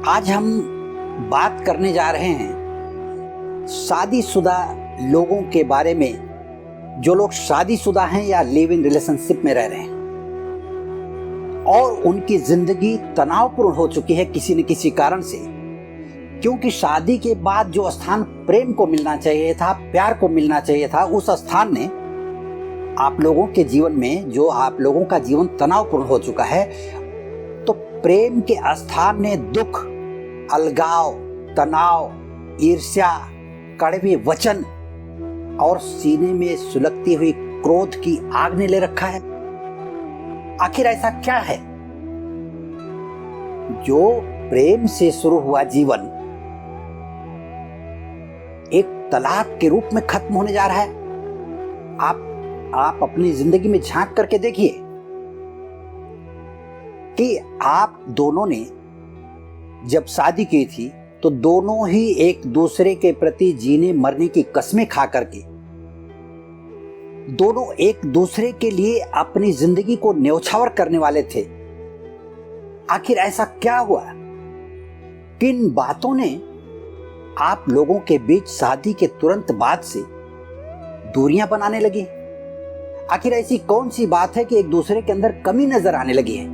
आज हम बात करने जा रहे हैं शादीशुदा लोगों के बारे में, जो लोग शादीशुदा हैं या लिव इन रिलेशनशिप में रह रहे हैं और उनकी जिंदगी तनावपूर्ण हो चुकी है किसी न किसी कारण से। क्योंकि शादी के बाद जो स्थान प्रेम को मिलना चाहिए था, प्यार को मिलना चाहिए था, उस स्थान ने आप लोगों के जीवन में, जो आप लोगों का जीवन तनावपूर्ण हो चुका है, तो प्रेम के स्थान ने दुख, अलगाव, तनाव, ईर्ष्या, कड़वे वचन और सीने में सुलगती हुई क्रोध की आग ने ले रखा है। आखिर ऐसा क्या है जो प्रेम से शुरू हुआ जीवन एक तलाक के रूप में खत्म होने जा रहा है? आप अपनी जिंदगी में झांक करके देखिए कि आप दोनों ने जब शादी की थी तो दोनों ही एक दूसरे के प्रति जीने मरने की कस्में खा करके दोनों एक दूसरे के लिए अपनी जिंदगी को न्यौछावर करने वाले थे। आखिर ऐसा क्या हुआ? किन बातों ने आप लोगों के बीच शादी के तुरंत बाद से दूरियां बनाने लगी? आखिर ऐसी कौन सी बात है कि एक दूसरे के अंदर कमी नजर आने लगी है?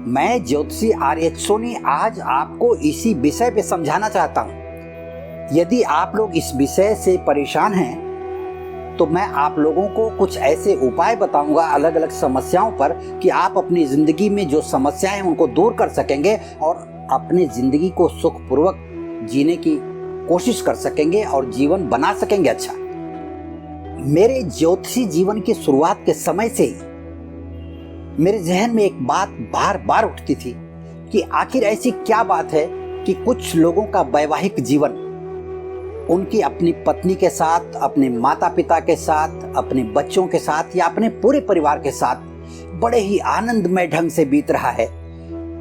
मैं ज्योतिषी आर्यच सोनी आज आपको इसी विषय पे समझाना चाहता हूं। यदि आप लोग इस विषय से परेशान हैं तो मैं आप लोगों को कुछ ऐसे उपाय बताऊंगा अलग अलग समस्याओं पर कि आप अपनी जिंदगी में जो समस्याएं हैं उनको दूर कर सकेंगे और अपनी जिंदगी को सुखपूर्वक जीने की कोशिश कर सकेंगे और जीवन बना सकेंगे अच्छा। मेरे ज्योतिषी जीवन की शुरुआत के समय से ही मेरे जहन में एक बात बार बार उठती थी कि आखिर ऐसी क्या बात है कि कुछ लोगों का वैवाहिक जीवन उनकी अपनी पत्नी के साथ, अपने माता पिता के साथ, अपने बच्चों के साथ या अपने पूरे परिवार के साथ बड़े ही आनंदमय ढंग से बीत रहा है।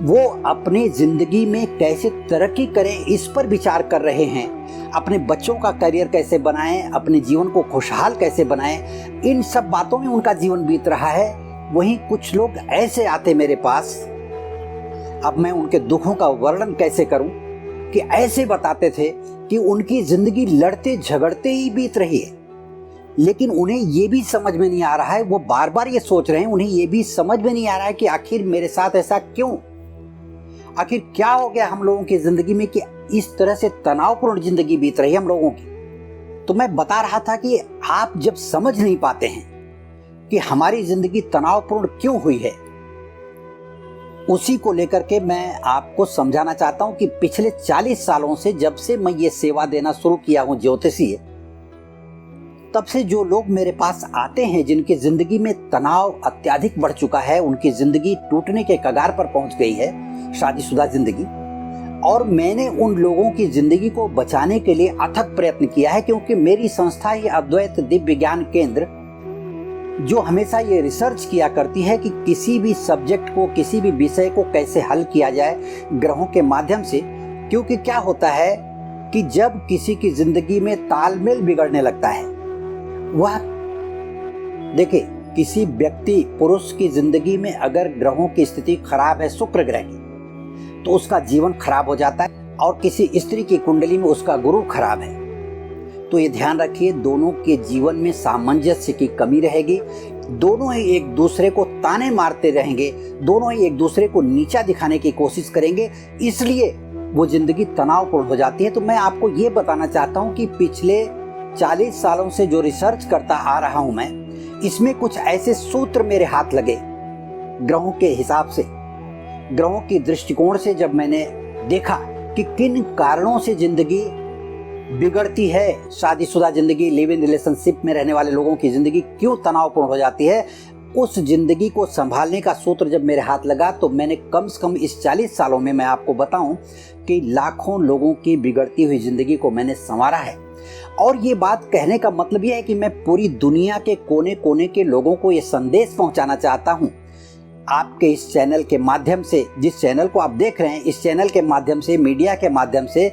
वो अपनी जिंदगी में कैसे तरक्की करें इस पर विचार कर रहे हैं, अपने बच्चों का करियर कैसे बनाएं, अपने जीवन को खुशहाल कैसे बनाएं, इन सब बातों में उनका जीवन बीत रहा है। वहीं कुछ लोग ऐसे आते मेरे पास, अब मैं उनके दुखों का वर्णन कैसे करूं, कि ऐसे बताते थे कि उनकी जिंदगी लड़ते झगड़ते ही बीत रही है, लेकिन उन्हें ये भी समझ में नहीं आ रहा है, वो बार बार ये सोच रहे हैं, उन्हें ये भी समझ में नहीं आ रहा है कि आखिर मेरे साथ ऐसा क्यों, आखिर क्या हो गया हम लोगों की जिंदगी में कि इस तरह से तनावपूर्ण जिंदगी बीत रही है हम लोगों की। तो मैं बता रहा था कि आप जब समझ नहीं पाते हैं कि हमारी जिंदगी तनावपूर्ण क्यों हुई है, उसी को लेकर के मैं आपको समझाना चाहता हूं कि पिछले 40 सालों से, जब से मैं ये सेवा देना शुरू किया हूं ज्योतिषी, तब से जो लोग मेरे पास आते हैं जिनकी जिंदगी में तनाव अत्यधिक बढ़ चुका है, उनकी जिंदगी टूटने के कगार पर पहुंच गई है, शादीशुदा जिंदगी, और मैंने उन लोगों की जिंदगी को बचाने के लिए अथक प्रयत्न किया है। क्योंकि मेरी संस्था ही अद्वैत दिव्य ज्ञान केंद्र, जो हमेशा ये रिसर्च किया करती है कि किसी भी सब्जेक्ट को, किसी भी विषय को कैसे हल किया जाए ग्रहों के माध्यम से। क्योंकि क्या होता है कि जब किसी की जिंदगी में तालमेल बिगड़ने लगता है, वह देखिए, किसी व्यक्ति पुरुष की जिंदगी में अगर ग्रहों की स्थिति खराब है, शुक्र ग्रह की, तो उसका जीवन खराब हो जाता है, और किसी स्त्री की कुंडली में उसका गुरु खराब है, तो ये ध्यान रखिए, दोनों के जीवन में सामंजस्य की कमी रहेगी, दोनों ही एक दूसरे को ताने मारते रहेंगे, दोनों ही एक दूसरे को नीचा दिखाने की कोशिश करेंगे, इसलिए वो जिंदगी तनावपूर्ण हो जाती है। तो मैं आपको ये बताना चाहता हूँ कि पिछले 40 सालों से जो रिसर्च करता आ रहा हूँ मैं, इसमें कुछ ऐसे सूत्र मेरे हाथ लगे ग्रहों के हिसाब से, ग्रहों की दृष्टिकोण से, जब मैंने देखा कि किन कारणों से जिंदगी बिगड़ती है, शादीशुदा जिंदगी, लिव इन रिलेशनशिप में रहने वाले लोगों की जिंदगी क्यों तनावपूर्ण हो जाती है, उस जिंदगी को संभालने का सूत्र जब मेरे हाथ लगा, तो मैंने कम से कम इस 40 सालों में, मैं आपको बताऊं कि लाखों लोगों की बिगड़ती हुई जिंदगी को मैंने संवारा है। और ये बात कहने का मतलब यह है कि मैं पूरी दुनिया के कोने कोने के लोगों को ये संदेश पहुंचाना चाहता हूं, आपके इस चैनल के माध्यम से, जिस चैनल को आप देख रहे हैं, इस चैनल के माध्यम से, मीडिया के माध्यम से,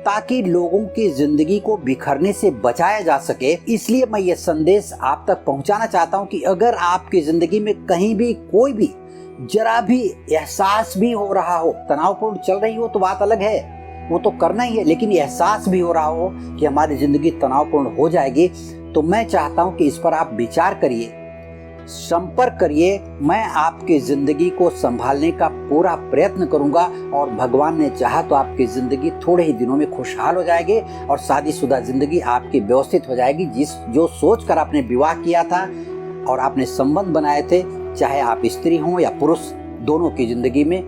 ताकि लोगों की जिंदगी को बिखरने से बचाया जा सके। इसलिए मैं ये संदेश आप तक पहुंचाना चाहता हूं कि अगर आपकी जिंदगी में कहीं भी कोई भी जरा भी एहसास भी हो रहा हो, तनावपूर्ण चल रही हो तो बात अलग है, वो तो करना ही है, लेकिन एहसास भी हो रहा हो कि हमारी जिंदगी तनावपूर्ण हो जाएगी, तो मैं चाहता हूं कि इस पर आप विचार करिए, संपर्क करिए। मैं आपकी जिंदगी को संभालने का पूरा प्रयत्न करूंगा और भगवान ने चाहा तो आपकी जिंदगी थोड़े ही दिनों में खुशहाल हो जाएगी और शादीशुदा जिंदगी आपकी व्यवस्थित हो जाएगी। जो सोच कर आपने विवाह किया था और आपने संबंध बनाए थे, चाहे आप स्त्री हों या पुरुष, दोनों की जिंदगी में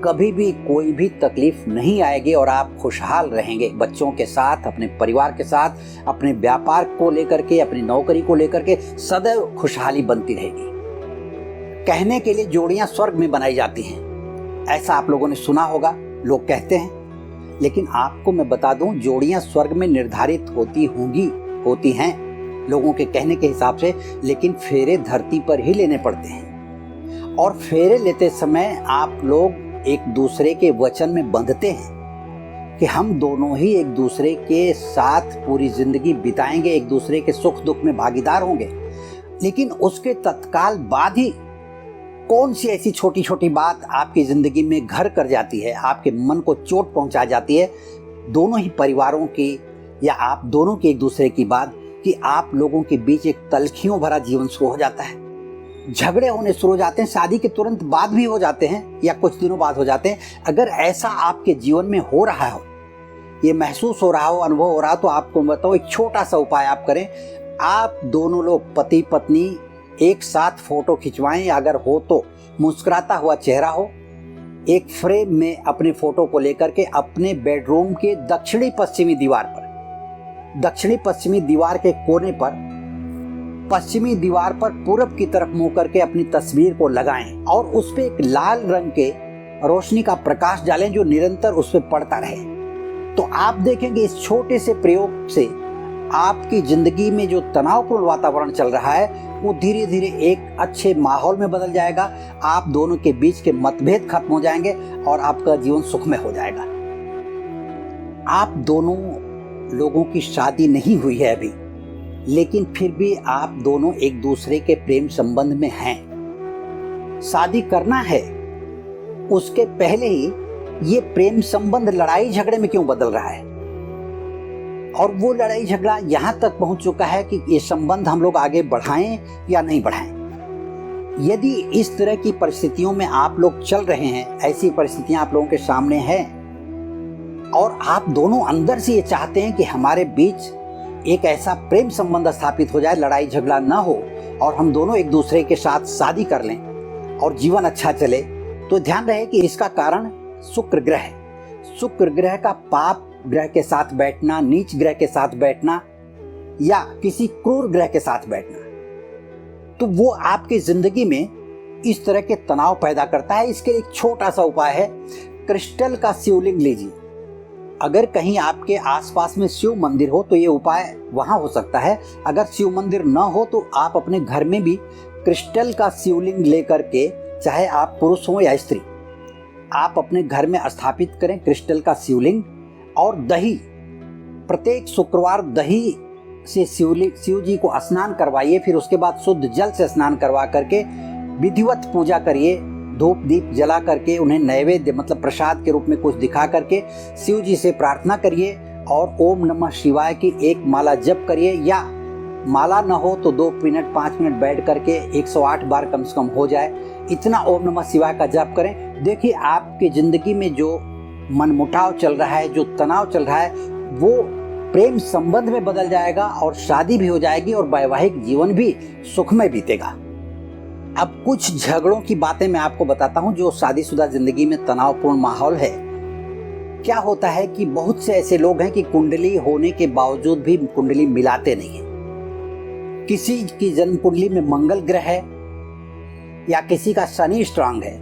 कभी भी कोई भी तकलीफ नहीं आएगी और आप खुशहाल रहेंगे बच्चों के साथ, अपने परिवार के साथ, अपने व्यापार को लेकर के, अपनी नौकरी को लेकर के सदैव खुशहाली बनती रहेगी। कहने के लिए जोड़ियां स्वर्ग में बनाई जाती हैं, ऐसा आप लोगों ने सुना होगा, लोग कहते हैं, लेकिन आपको मैं बता दूं, जोड़ियां स्वर्ग में निर्धारित होती हैं लोगों के कहने के हिसाब से, लेकिन फेरे धरती पर ही लेने पड़ते हैं। और फेरे लेते समय आप लोग एक दूसरे के वचन में बंधते हैं कि हम दोनों ही एक दूसरे के साथ पूरी जिंदगी बिताएंगे, एक दूसरे के सुख दुख में भागीदार होंगे। लेकिन उसके तत्काल बाद ही कौन सी ऐसी छोटी छोटी बात आपकी जिंदगी में घर कर जाती है, आपके मन को चोट पहुंचा जाती है, दोनों ही परिवारों की या आप दोनों की एक दूसरे की बात, कि आप लोगों के बीच एक तलखियों भरा जीवन शुरू हो जाता है, झगड़े होने शुरू हो जाते हैं, शादी के तुरंत बाद भी हो जाते हैं या कुछ दिनों बाद हो जाते हैं। अगर ऐसा आपके जीवन में हो रहा हो, ये महसूस हो रहा हो, अनुभव हो रहा हो, तो आपको बताओ एक छोटा सा उपाय आप करें। आप दोनों लोग पति पत्नी एक साथ फोटो खिंचवाएं, अगर हो तो मुस्कुराता हुआ चेहरा हो, एक फ्रेम में अपने फोटो को लेकर के अपने बेडरूम के दक्षिणी पश्चिमी दीवार के कोने पर, पश्चिमी दीवार पर पूरब की तरफ मुंह करके अपनी तस्वीर को लगाएं और उस पे एक लाल रंग के रोशनी का प्रकाश डालें जो निरंतर उस पे पड़ता रहे। तो आप देखेंगे इस छोटे से प्रयोग से आपकी जिंदगी में जो तनावपूर्ण वातावरण चल रहा है वो धीरे धीरे एक अच्छे माहौल में बदल जाएगा। आप दोनों के बीच के मतभेद खत्म हो जाएंगे और आपका जीवन सुखमय हो जाएगा। आप दोनों लोगों की शादी नहीं हुई है अभी, लेकिन फिर भी आप दोनों एक दूसरे के प्रेम संबंध में हैं। शादी करना है, उसके पहले ही ये प्रेम संबंध लड़ाई झगड़े में क्यों बदल रहा है? और वो लड़ाई झगड़ा यहां तक पहुंच चुका है कि ये संबंध हम लोग आगे बढ़ाएं या नहीं बढ़ाएं। यदि इस तरह की परिस्थितियों में आप लोग चल रहे हैं, ऐसी परिस्थितियां आप लोगों के सामने हैं और आप दोनों अंदर से ये चाहते हैं कि हमारे बीच एक ऐसा प्रेम संबंध स्थापित हो जाए, लड़ाई झगड़ा ना हो और हम दोनों एक दूसरे के साथ शादी कर लें और जीवन अच्छा चले, तो ध्यान रहे कि इसका कारण शुक्र ग्रह है। शुक्र ग्रह का पाप ग्रह के साथ बैठना, नीच ग्रह के साथ बैठना या किसी क्रूर ग्रह के साथ बैठना, तो वो आपकी जिंदगी में इस तरह के तनाव पैदा करता है। इसके एक छोटा सा उपाय है, क्रिस्टल का शिवलिंग लीजिए। अगर कहीं आपके आसपास में शिव मंदिर हो तो ये उपाय वहां हो सकता है। अगर शिव मंदिर न हो तो आप अपने घर में भी क्रिस्टल का शिवलिंग लेकर के, चाहे आप पुरुष हो या स्त्री, आप अपने घर में स्थापित करें क्रिस्टल का शिवलिंग। और दही, प्रत्येक शुक्रवार दही से शिव जी को स्नान करवाइए, फिर उसके बाद शुद्ध जल से स्नान करवा करके विधिवत पूजा करिए, धूप दीप जला करके उन्हें नैवेद्य मतलब प्रसाद के रूप में कुछ दिखा करके शिव जी से प्रार्थना करिए और ओम नमः शिवाय की एक माला जप करिए, या माला न हो तो 2 मिनट 5 मिनट बैठ करके 108 बार कम से कम हो जाए, इतना ओम नमः शिवाय का जप करें। देखिए आपकी जिंदगी में जो मनमुटाव चल रहा है, जो तनाव चल रहा है, वो प्रेम संबंध में बदल जाएगा और शादी भी हो जाएगी और वैवाहिक जीवन भी सुखमय बीतेगा। अब कुछ झगड़ों की बातें मैं आपको बताता हूं जो शादीशुदा जिंदगी में तनावपूर्ण माहौल है। क्या होता है कि बहुत से ऐसे लोग हैं कि कुंडली होने के बावजूद भी कुंडली मिलाते नहीं है। किसी की जन्म कुंडली में मंगल ग्रह है या किसी का शनि स्ट्रांग है,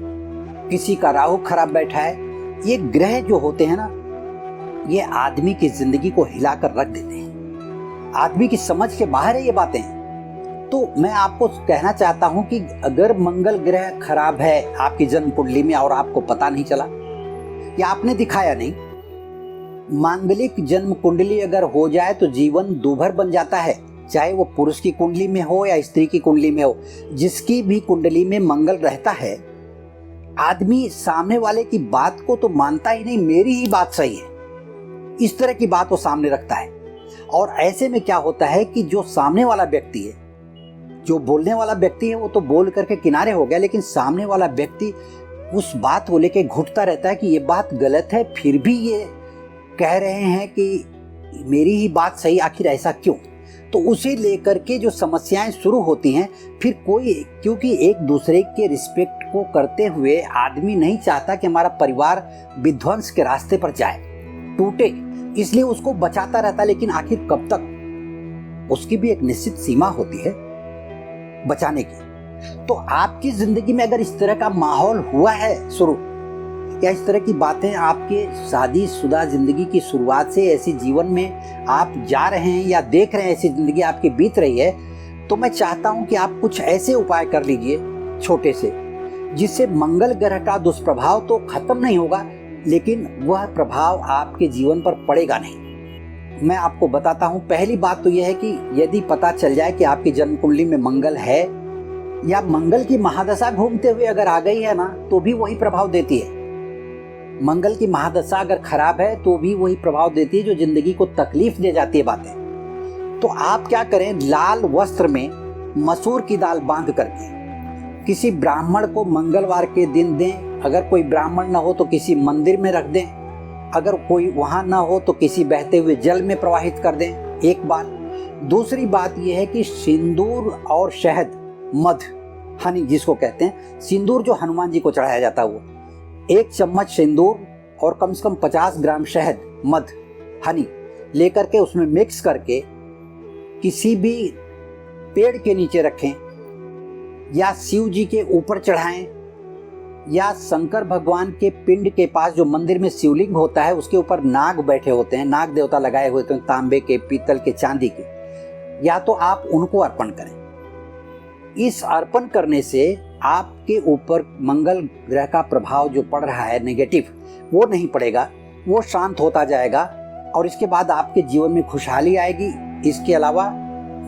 किसी का राहु खराब बैठा है। ये ग्रह जो होते हैं ना, ये आदमी की जिंदगी को हिलाकर रख देते हैं। आदमी की समझ के बाहर है ये बातें। तो मैं आपको कहना चाहता हूं कि अगर मंगल ग्रह खराब है आपकी जन्म कुंडली में और आपको पता नहीं चला या आपने दिखाया नहीं, मांगलिक जन्म कुंडली अगर हो जाए तो जीवन दूभर बन जाता है। चाहे वो पुरुष की कुंडली में हो या स्त्री की कुंडली में हो, जिसकी भी कुंडली में मंगल रहता है आदमी सामने वाले की बात को तो मानता ही नहीं, मेरी ही बात सही है, इस तरह की बात वो सामने रखता है। और ऐसे में क्या होता है कि जो सामने वाला व्यक्ति है, जो बोलने वाला व्यक्ति है, वो तो बोल करके किनारे हो गया, लेकिन सामने वाला व्यक्ति उस बात को लेके घुटता रहता है कि ये बात गलत है, फिर भी ये कह रहे हैं कि मेरी ही बात सही, आखिर ऐसा क्यों। तो उसे लेकर के जो समस्याएं शुरू होती हैं, फिर कोई, क्योंकि एक दूसरे के रिस्पेक्ट को करते हुए आदमी नहीं चाहता कि हमारा परिवार विध्वंस के रास्ते पर जाए, टूटे, इसलिए उसको बचाता रहता है। लेकिन आखिर कब तक, उसकी भी एक निश्चित सीमा होती है बचाने की। तो आपकी जिंदगी में अगर इस तरह का माहौल हुआ है शुरू, या इस तरह की बातें आपके शादीशुदा जिंदगी की शुरुआत से ऐसी जीवन में आप जा रहे हैं या देख रहे हैं, ऐसी जिंदगी आपकी बीत रही है, तो मैं चाहता हूं कि आप कुछ ऐसे उपाय कर लीजिए छोटे से, जिससे मंगल ग्रह का दुष्प्रभाव तो खत्म नहीं होगा, लेकिन वह प्रभाव आपके जीवन पर पड़ेगा नहीं। मैं आपको बताता हूं। पहली बात तो यह है कि यदि पता चल जाए कि आपकी जन्म कुंडली में मंगल है, या मंगल की महादशा घूमते हुए अगर आ गई है ना, तो भी वही प्रभाव देती है। मंगल की महादशा अगर खराब है तो भी वही प्रभाव देती है, जो जिंदगी को तकलीफ दे जाती है बातें। तो आप क्या करें, लाल वस्त्र में मसूर की दाल बांध करके किसी ब्राह्मण को मंगलवार के दिन दें। अगर कोई ब्राह्मण ना हो तो किसी मंदिर में रख दें, अगर कोई वहां ना हो तो किसी बहते हुए जल में प्रवाहित कर दें, एक बात। दूसरी बात यह है कि सिंदूर और शहद, मध, हनी जिसको कहते हैं, सिंदूर जो हनुमान जी को चढ़ाया जाता है, वो 1 चम्मच सिंदूर और कम से कम 50 ग्राम शहद, मध, हनी लेकर के उसमें मिक्स करके किसी भी पेड़ के नीचे रखें, या शिव जी के ऊपर चढ़ाएं, या शंकर भगवान के पिंड के पास जो मंदिर में शिवलिंग होता है उसके ऊपर नाग बैठे होते हैं, नाग देवता लगाए हुए होते हैं, तांबे के, पीतल के, चांदी के, या तो आप उनको अर्पण करें। इस अर्पण करने से आपके ऊपर मंगल ग्रह का प्रभाव जो पड़ रहा है नेगेटिव, वो नहीं पड़ेगा, वो शांत होता जाएगा, और इसके बाद आपके जीवन में खुशहाली आएगी। इसके अलावा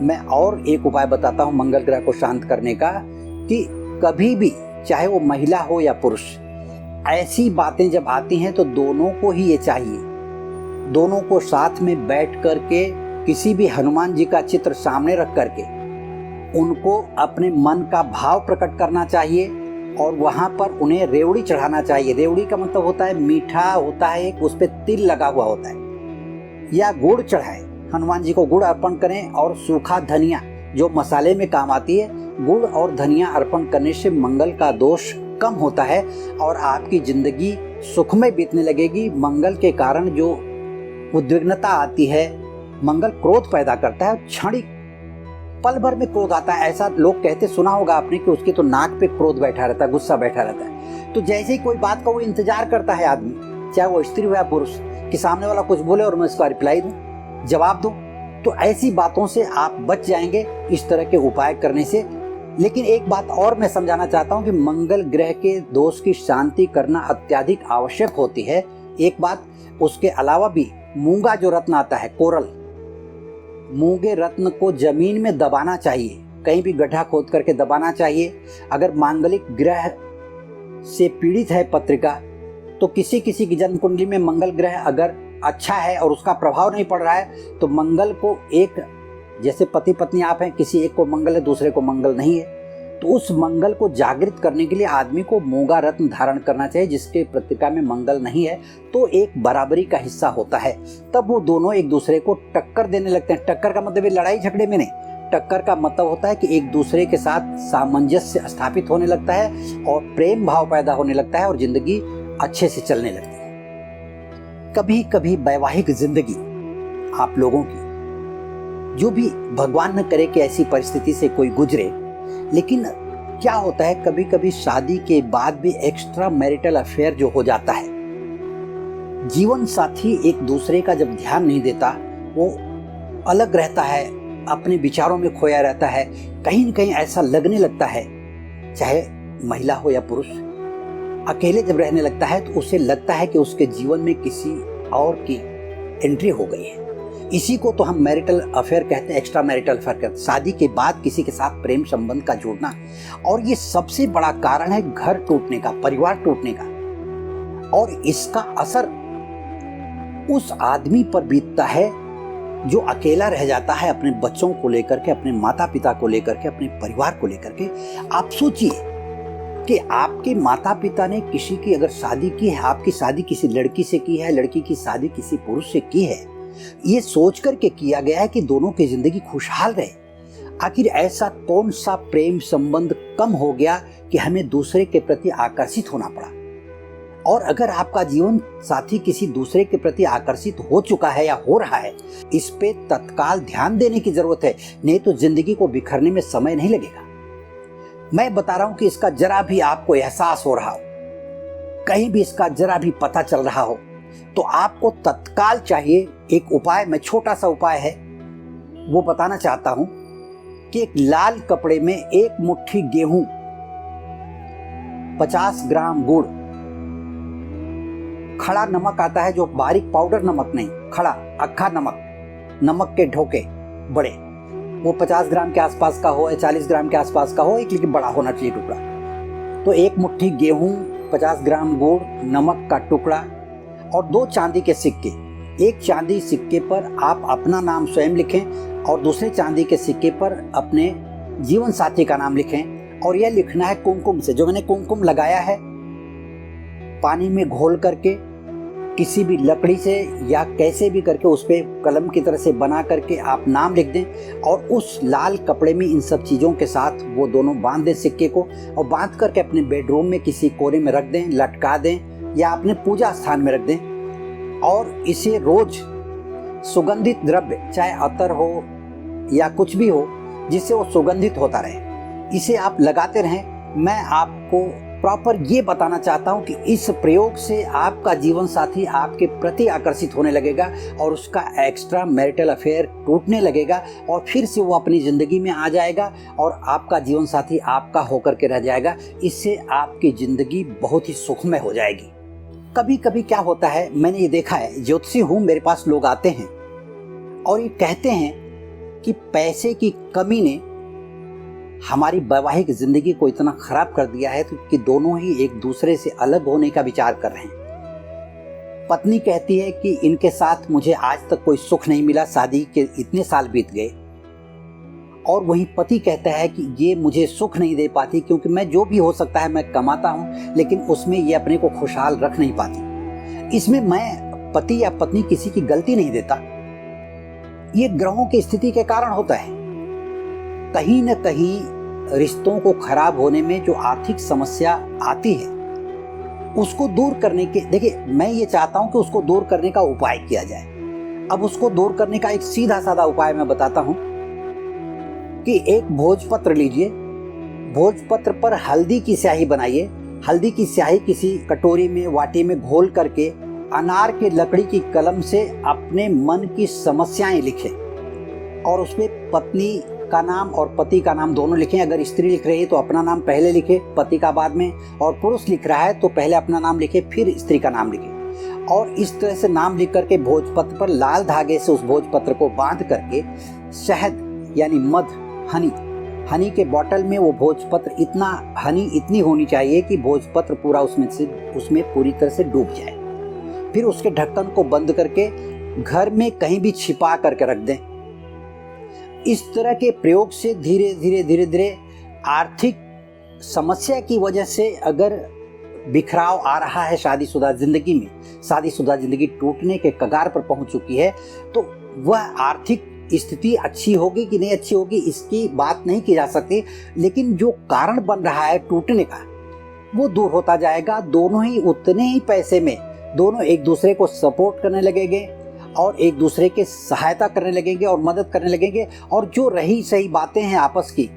मैं और एक उपाय बताता हूँ मंगल ग्रह को शांत करने का, कि कभी भी चाहे वो महिला हो या पुरुष, ऐसी बातें जब आती हैं तो दोनों को ही ये चाहिए, दोनों को साथ में बैठ करके किसी भी हनुमान जी का चित्र सामने रख करके उनको अपने मन का भाव प्रकट करना चाहिए, और वहां पर उन्हें रेवड़ी चढ़ाना चाहिए। रेवड़ी का मतलब होता है मीठा होता है एक, उस पर तिल लगा हुआ होता है, या गुड़ चढ़ाए, हनुमान जी को गुड़ अर्पण करें। और सूखा धनिया जो मसाले में काम आती है, गुड़ और धनिया अर्पण करने से मंगल का दोष कम होता है और आपकी जिंदगी सुखमय बीतने लगेगी। मंगल के कारण जो उद्विग्नता आती है, मंगल क्रोध पैदा करता है, क्षणिक पल भर में क्रोध आता है। ऐसा लोग कहते, सुना होगा आपने कि उसके तो नाक पे क्रोध बैठा रहता है, गुस्सा बैठा रहता है। तो जैसे ही कोई बात का वो इंतजार करता है आदमी, चाहे वो स्त्री हो या पुरुष, कि सामने वाला कुछ बोले और मैं इसका रिप्लाई दूं, जवाब दूं, तो ऐसी बातों से आप बच जाएंगे इस तरह के उपाय करने से। लेकिन एक बात और मैं समझाना चाहता हूं कि मंगल ग्रह के दोष की शांति करना अत्यधिक आवश्यक होती है। एक बात, उसके अलावा भी मूंगा जो रत्न आता है, कोरल, मूंगे रत्न को जमीन में दबाना चाहिए, कहीं भी गड्ढा खोद करके दबाना चाहिए। अगर मांगलिक ग्रह से पीड़ित है पत्रिका, तो किसी किसी की जन्म कुंडली में मंगल ग्रह अगर अच्छा है और उसका प्रभाव नहीं पड़ रहा है, तो मंगल को एक, जैसे पति पत्नी आप हैं, किसी एक को मंगल है दूसरे को मंगल नहीं है, तो उस मंगल को जागृत करने के लिए आदमी को मूंगा रत्न धारण करना चाहिए, जिसके पत्रिका में मंगल नहीं है तो एक बराबरी का हिस्सा होता है। तब वो दोनों एक दूसरे को टक्कर देने लगते हैं। टक्कर का मतलब लड़ाई झगड़े में नहीं, टक्कर का मतलब होता है कि एक दूसरे के साथ सामंजस्य स्थापित होने लगता है और प्रेम भाव पैदा होने लगता है और जिंदगी अच्छे से चलने लगती है। कभी कभी वैवाहिक जिंदगी आप लोगों की, जो भी भगवान न करे कि ऐसी परिस्थिति से कोई गुजरे, लेकिन क्या होता है कभी कभी शादी के बाद भी एक्स्ट्रा मैरिटल अफेयर जो हो जाता है, जीवन साथी एक दूसरे का जब ध्यान नहीं देता, वो अलग रहता है, अपने विचारों में खोया रहता है, कहीं न कहीं ऐसा लगने लगता है, चाहे महिला हो या पुरुष, अकेले जब रहने लगता है तो उसे लगता है कि उसके जीवन में किसी और की एंट्री हो गई है। इसी को तो हम मैरिटल अफेयर कहते हैं, एक्स्ट्रा मैरिटल अफेयर कहते हैं, शादी के बाद किसी के साथ प्रेम संबंध का जुड़ना। और ये सबसे बड़ा कारण है घर टूटने का, परिवार टूटने का। और इसका असर उस आदमी पर बीतता है जो अकेला रह जाता है अपने बच्चों को लेकर के, अपने माता पिता को लेकर के, अपने परिवार को लेकर के। आप सोचिए कि आपके माता पिता ने किसी की अगर शादी की है, आपकी शादी किसी लड़की से की है, लड़की की शादी किसी पुरुष से की है, ये सोच करके किया गया है कि दोनों की जिंदगी खुशहाल रहे। आखिर ऐसा कौन सा प्रेम संबंध कम हो गया कि हमें दूसरे के प्रति आकर्षित होना पड़ा। और अगर आपका जीवन साथी किसी दूसरे के प्रति आकर्षित हो चुका है या हो रहा है, इस पे तत्काल ध्यान देने की जरूरत है, नहीं तो जिंदगी को बिखरने में समय नहीं लगेगा। मैं बता रहा हूं कि इसका जरा भी आपको एहसास हो रहा हो, कहीं भी इसका जरा भी पता चल रहा हो, तो आपको तत्काल चाहिए एक उपाय। मैं छोटा सा उपाय है वो बताना चाहता हूं कि एक लाल कपड़े में एक मुट्ठी गेहूं, 50 ग्राम गुड़, खड़ा नमक आता है जो बारीक पाउडर नमक नहीं, खड़ा अक्खा नमक, नमक के ढोके बड़े, वो 50 ग्राम के आसपास का हो या 40 ग्राम के आसपास का हो, एक लेकिन बड़ा होना चाहिए टुकड़ा। तो एक मुट्ठी गेहूं, 50 ग्राम गुड़, नमक का टुकड़ा और 2 चांदी के सिक्के। एक चांदी सिक्के पर आप अपना नाम स्वयं लिखें और दूसरे चांदी के सिक्के पर अपने जीवन साथी का नाम लिखें। और यह लिखना है कुमकुम से, जो मैंने कुमकुम लगाया है, पानी में घोल करके किसी भी लकड़ी से या कैसे भी करके उस पर कलम की तरह से बना करके आप नाम लिख दें। और उस लाल कपड़े में इन सब चीज़ों के साथ वो दोनों बांध दें सिक्के को, और बांध करके अपने बेडरूम में किसी कोने में रख दें, लटका दें या अपने पूजा स्थान में रख दें। और इसे रोज सुगंधित द्रव्य, चाहे अतर हो या कुछ भी हो, जिससे वो सुगंधित होता रहे, इसे आप लगाते रहें। मैं आपको प्रॉपर ये बताना चाहता हूँ कि इस प्रयोग से आपका जीवन साथी आपके प्रति आकर्षित होने लगेगा और उसका एक्स्ट्रा मैरिटल अफेयर टूटने लगेगा और फिर से वो अपनी ज़िंदगी में आ जाएगा और आपका जीवन साथी आपका होकर के रह जाएगा। इससे आपकी ज़िंदगी बहुत ही सुखमय हो जाएगी। कभी कभी क्या होता है, मैंने ये देखा है, ज्योतिषी हूँ, मेरे पास लोग आते हैं और ये कहते हैं कि पैसे की कमी ने हमारी वैवाहिक जिंदगी को इतना खराब कर दिया है कि दोनों ही एक दूसरे से अलग होने का विचार कर रहे हैं। पत्नी कहती है कि इनके साथ मुझे आज तक कोई सुख नहीं मिला, शादी के इतने साल बीत गए। और वहीं पति कहता है कि ये मुझे सुख नहीं दे पाती क्योंकि मैं जो भी हो सकता है मैं कमाता हूं, लेकिन उसमें ये अपने को खुशहाल रख नहीं पाती। इसमें मैं पति या पत्नी किसी की गलती नहीं देता, ये ग्रहों की स्थिति के कारण होता है। कहीं न कहीं रिश्तों को खराब होने में जो आर्थिक समस्या आती है उसको दूर करने के, देखिए मैं ये चाहता हूं कि उसको दूर करने का उपाय किया जाए। अब उसको दूर करने का एक सीधा साधा उपाय मैं बताता हूं कि एक भोजपत्र लीजिए, भोजपत्र पर हल्दी की स्याही बनाइए। हल्दी की स्याही किसी कटोरी में, वाटी में घोल करके अनार के लकड़ी की कलम से अपने मन की समस्याएं लिखें और उसमें पत्नी का नाम और पति का नाम दोनों लिखें। अगर स्त्री लिख रही है तो अपना नाम पहले लिखे, पति का बाद में, और पुरुष लिख रहा है तो पहले अपना नाम लिखे फिर स्त्री का नाम लिखे। और इस तरह से नाम लिख करके भोजपत्र पर लाल धागे से उस भोजपत्र को बांध करके शहद यानी मध, हनी के बॉटल में वो भोजपत्र, इतना हनी इतनी होनी चाहिए कि भोजपत्र पूरा उसमें पूरी तरह से डूब जाए। फिर उसके ढक्कन को बंद करके घर में कहीं भी छिपा करके रख दें। इस तरह के प्रयोग से धीरे धीरे आर्थिक समस्या की वजह से अगर बिखराव आ रहा है शादीशुदा जिंदगी में, शादीशुदा जिंदगी टूटने के कगार पर पहुंच चुकी है, तो वह आर्थिक स्थिति अच्छी होगी कि नहीं अच्छी होगी इसकी बात नहीं की जा सकती, लेकिन जो कारण बन रहा है टूटने का वो दूर होता जाएगा। दोनों ही उतने ही पैसे में दोनों एक दूसरे को सपोर्ट करने लगेंगे और एक दूसरे के सहायता करने लगेंगे और मदद करने लगेंगे। और जो रही सही बातें हैं आपस की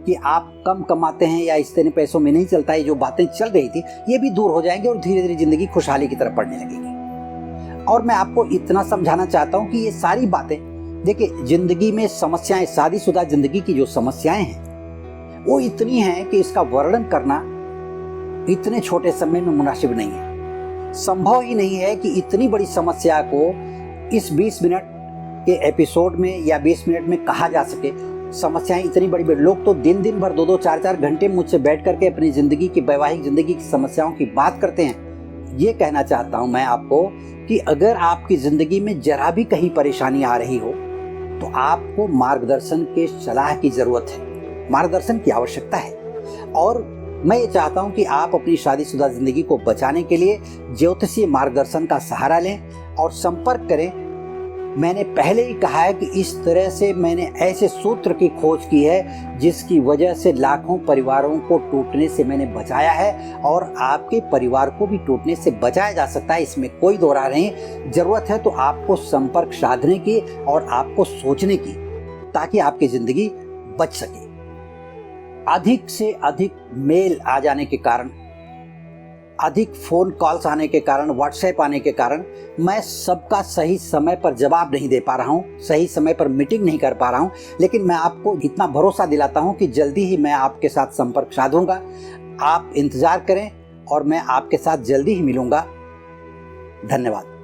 कि आप कम कमाते हैं या इतने पैसों में नहीं चलता है, जो बातें चल रही थी ये भी दूर हो जाएंगी और धीरे धीरे जिंदगी खुशहाली की तरफ बढ़ने लगेगी। और मैं आपको इतना समझाना चाहता हूँ कि ये सारी बातें, देखिए जिंदगी में समस्याएं, शादीशुदा जिंदगी की जो समस्याएं हैं वो इतनी हैं कि इसका वर्णन करना इतने छोटे समय में मुनासिब नहीं है। संभव ही नहीं है कि इतनी बड़ी समस्या को इस 20 मिनट के एपिसोड में या 20 मिनट में कहा जा सके। समस्याएं इतनी बड़ी बड़ी, लोग तो दिन दिन भर 2-2 4-4 घंटे मुझसे बैठ करके अपनी ज़िंदगी की, वैवाहिक ज़िंदगी की समस्याओं की बात करते हैं। ये कहना चाहता हूँ मैं आपको कि अगर आपकी ज़िंदगी में जरा भी कहीं परेशानी आ रही हो तो आपको मार्गदर्शन के सलाह की ज़रूरत है, मार्गदर्शन की आवश्यकता है। और मैं ये चाहता हूँ कि आप अपनी शादीशुदा ज़िंदगी को बचाने के लिए ज्योतिषीय मार्गदर्शन का सहारा लें और संपर्क करें। मैंने पहले ही कहा है कि इस तरह से मैंने ऐसे सूत्र की खोज की है जिसकी वजह से लाखों परिवारों को टूटने से मैंने बचाया है, और आपके परिवार को भी टूटने से बचाया जा सकता है, इसमें कोई दो राय नहीं। ज़रूरत है तो आपको संपर्क साधने की और आपको सोचने की, ताकि आपकी ज़िंदगी बच सके। अधिक से अधिक मेल आ जाने के कारण, अधिक फ़ोन कॉल्स आने के कारण, व्हाट्सएप आने के कारण मैं सबका सही समय पर जवाब नहीं दे पा रहा हूँ, सही समय पर मीटिंग नहीं कर पा रहा हूँ। लेकिन मैं आपको इतना भरोसा दिलाता हूँ कि जल्दी ही मैं आपके साथ संपर्क साधूंगा। आप इंतज़ार करें और मैं आपके साथ जल्दी ही मिलूंगा। धन्यवाद।